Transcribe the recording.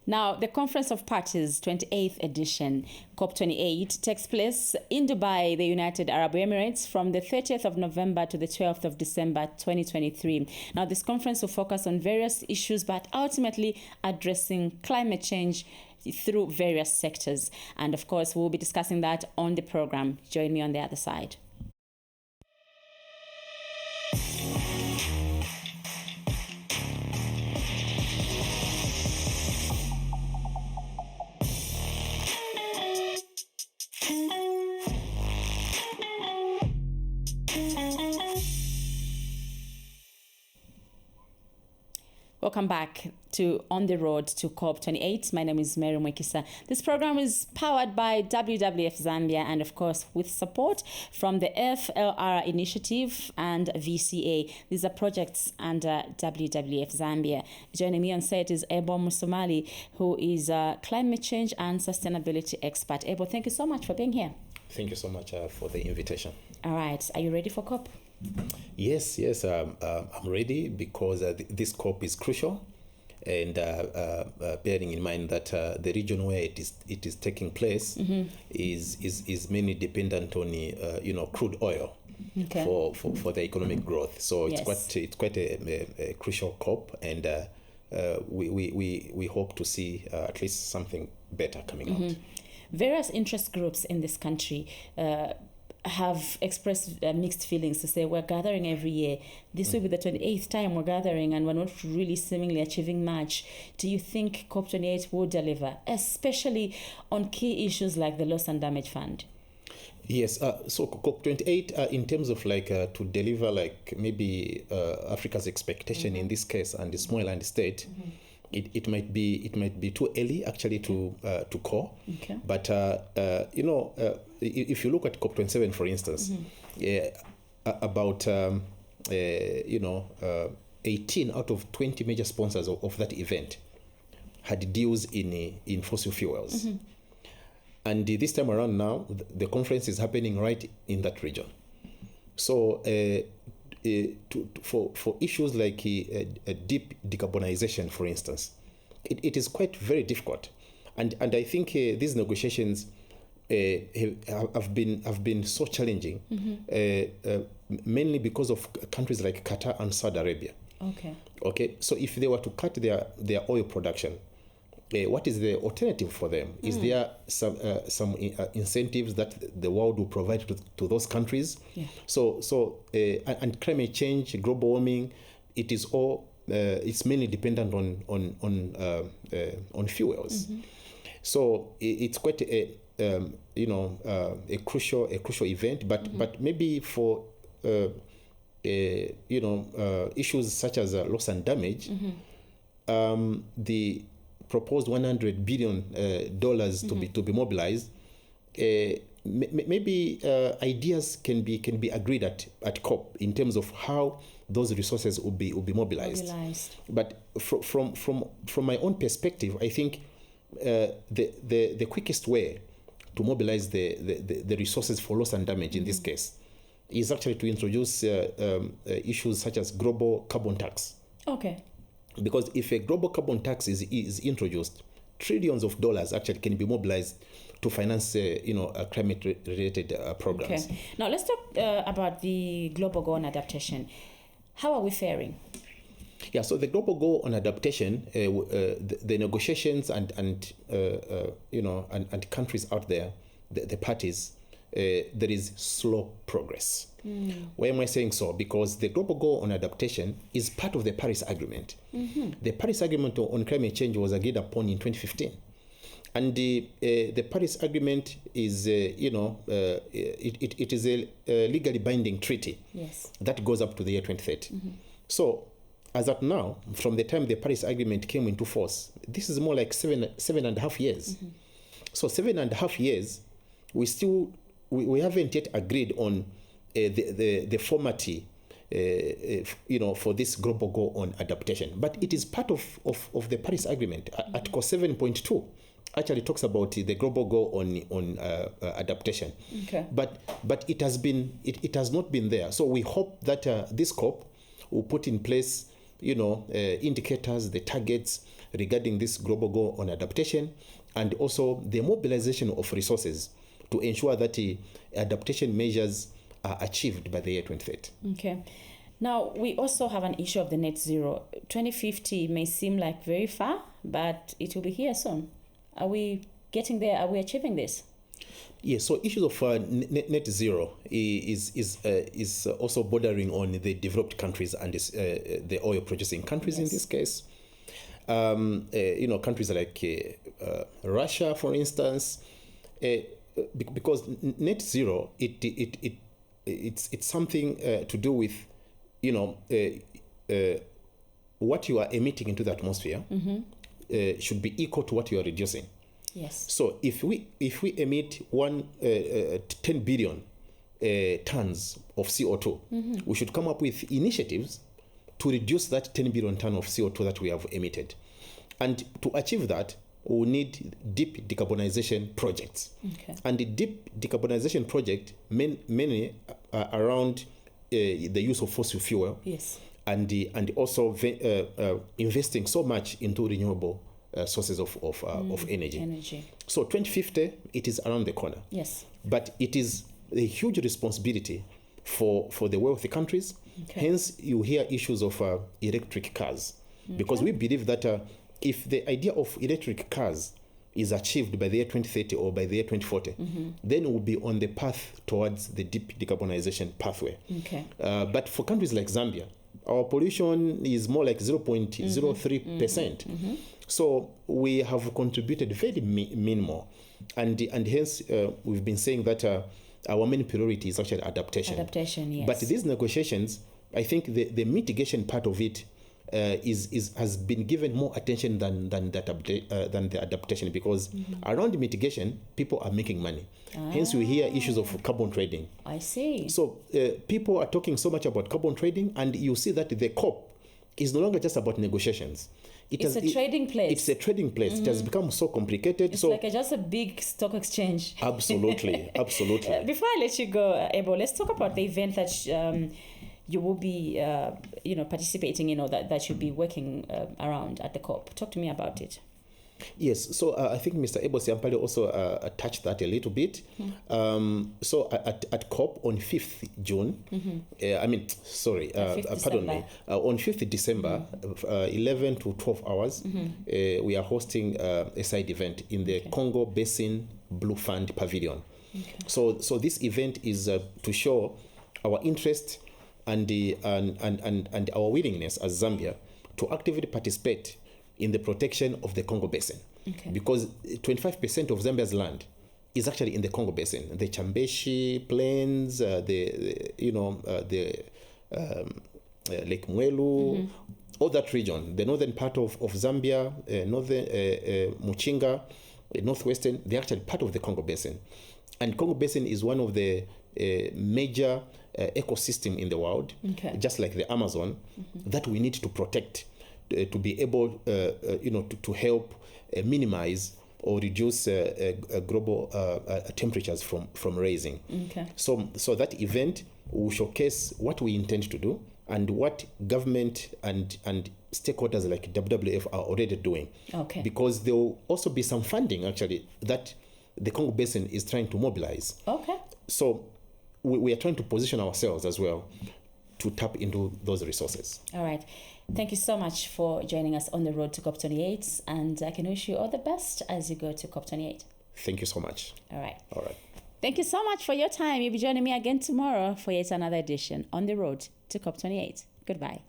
Now, the Conference of Parties 28th edition, COP28, takes place in Dubai, the United Arab Emirates, from the 30th of November to the 12th of December 2023. Now, this conference will focus on various issues, but ultimately addressing climate change through various sectors. And of course, we'll be discussing that on the program. Join me on the other side. Welcome back to On the Road to COP28. My name is Mary Mwekisa. This program is powered by WWF Zambia and, of course, with support from the FLR Initiative and VCA. These are projects under WWF Zambia. Joining me on set is Abel Musumali, who is a climate change and sustainability expert. Abel, thank you so much for being here. Thank you so much for the invitation. All right. Are you ready for COP? Yes, I'm ready because this COP is crucial, and bearing in mind that the region where it is taking place is mainly dependent on crude oil for the economic growth. So it's quite a crucial COP, and we hope to see at least something better coming out. Various interest groups in this country have expressed mixed feelings to say we're gathering every year. This will be the 28th time we're gathering and we're not really seemingly achieving much. Do you think COP28 will deliver, especially on key issues like the Loss and Damage Fund? Yes, so COP28 in terms of to deliver maybe Africa's expectation in this case and the small island state, it might be too early actually to call. Okay. But if you look at COP27, for instance, about 18 out of 20 major sponsors of that event had deals in fossil fuels. And this time around now, the conference is happening right in that region. So for issues like a deep decarbonization, for instance, it is quite very difficult. And I think these negotiations have been so challenging, mainly because of countries like Qatar and Saudi Arabia. Okay. So if they were to cut their oil production, what is the alternative for them? Is there some incentives that the world will provide to those countries? Yeah. So and climate change, global warming, it is all it's mainly dependent on fuels. So it's quite a crucial event, but maybe for issues such as loss and damage, the proposed $100 billion to be mobilized. Maybe ideas can be agreed at COP in terms of how those resources will be mobilized. But from my own perspective, I think the quickest way to mobilize the resources for loss and damage in this case is actually to introduce issues such as global carbon tax. Okay. Because if a global carbon tax is introduced, trillions of dollars actually can be mobilized to finance climate-related programs. Okay. Now let's talk about the global goal on adaptation. How are we faring? Yeah, so the global goal on adaptation, the negotiations and countries out there, the parties, there is slow progress. Why am I saying so? Because the global goal on adaptation is part of the Paris Agreement. The Paris Agreement on climate change was agreed upon in 2015. And the Paris Agreement is, it is a legally binding treaty that goes up to the year 2030. So as of now, from the time the Paris Agreement came into force, this is more like seven and a half years. So 7.5 years, we haven't yet agreed on the formality, for this global goal on adaptation. But it is part of the Paris Agreement. Article 7.2 actually talks about the global goal on adaptation. Okay. But it has not been there. So we hope that this COP will put in place, indicators, the targets, regarding this global goal on adaptation, and also the mobilization of resources to ensure that adaptation measures are achieved by the year 2030. Okay. Now, we also have an issue of the net zero. 2050 may seem like very far, but it will be here soon. Are we getting there? Are we achieving this? Yes, so issues of net zero is also bordering on the developed countries and the oil producing countries. Yes. In this case. Countries like Russia, for instance, because net zero, it's something to do with, what you are emitting into the atmosphere should be equal to what you are reducing. Yes. So if we emit 10 billion tons of CO2, we should come up with initiatives to reduce that 10 billion ton of CO2 that we have emitted. And to achieve that, we need deep decarbonization projects. Okay. And the deep decarbonization project mainly around the use of fossil fuel. Yes. And also investing so much into renewable sources of energy. So 2050, it is around the corner. Yes. But it is a huge responsibility for the wealthy countries. Okay. Hence, you hear issues of electric cars. Okay. Because we believe that if the idea of electric cars is achieved by the year 2030 or by the year 2040, then we'll be on the path towards the deep decarbonization pathway. Okay. But for countries like Zambia, our pollution is more like 0.03%. So we have contributed very minimal. And hence, we've been saying that our main priority is actually adaptation. Adaptation, yes. But these negotiations, I think the mitigation part of it has been given more attention than the adaptation, because around mitigation, people are making money. Hence, we hear issues of carbon trading. I see. So people are talking so much about carbon trading, and you see that the COP is no longer just about negotiations. It's a trading place. It's a trading place. It has become so complicated. It's like just a big stock exchange. Absolutely, absolutely. Before I let you go, Abel, let's talk about the event that you will be, participating. That you'll be working around at the COP. Talk to me about it. Yes, so I think Mr. Abel Musumali also touched that a little bit. So at COP on 5th June, on 5th December, 11 to 12 hours, we are hosting a side event in the Congo Basin Blue Fund Pavilion. Okay. So this event is to show our interest and our willingness as Zambia to actively participate in the protection of the Congo Basin. Okay. Because 25% of Zambia's land is actually in the Congo Basin. The Chambeshi Plains, Lake Mwelu, all that region, the northern part of Zambia, northern Muchinga, northwestern, they're actually part of the Congo Basin. And Congo Basin is one of the major ecosystem in the world, just like the Amazon, that we need to protect to be able, to help minimize or reduce global temperatures from rising. Okay. So that event will showcase what we intend to do and what government and stakeholders like WWF are already doing. Okay. Because there will also be some funding actually that the Congo Basin is trying to mobilize. Okay. So we are trying to position ourselves as well to tap into those resources. All right. Thank you so much for joining us on the road to COP28, and I can wish you all the best as you go to COP28. Thank you so much. All right. All right. Thank you so much for your time. You'll be joining me again tomorrow for yet another edition on the road to COP28. Goodbye.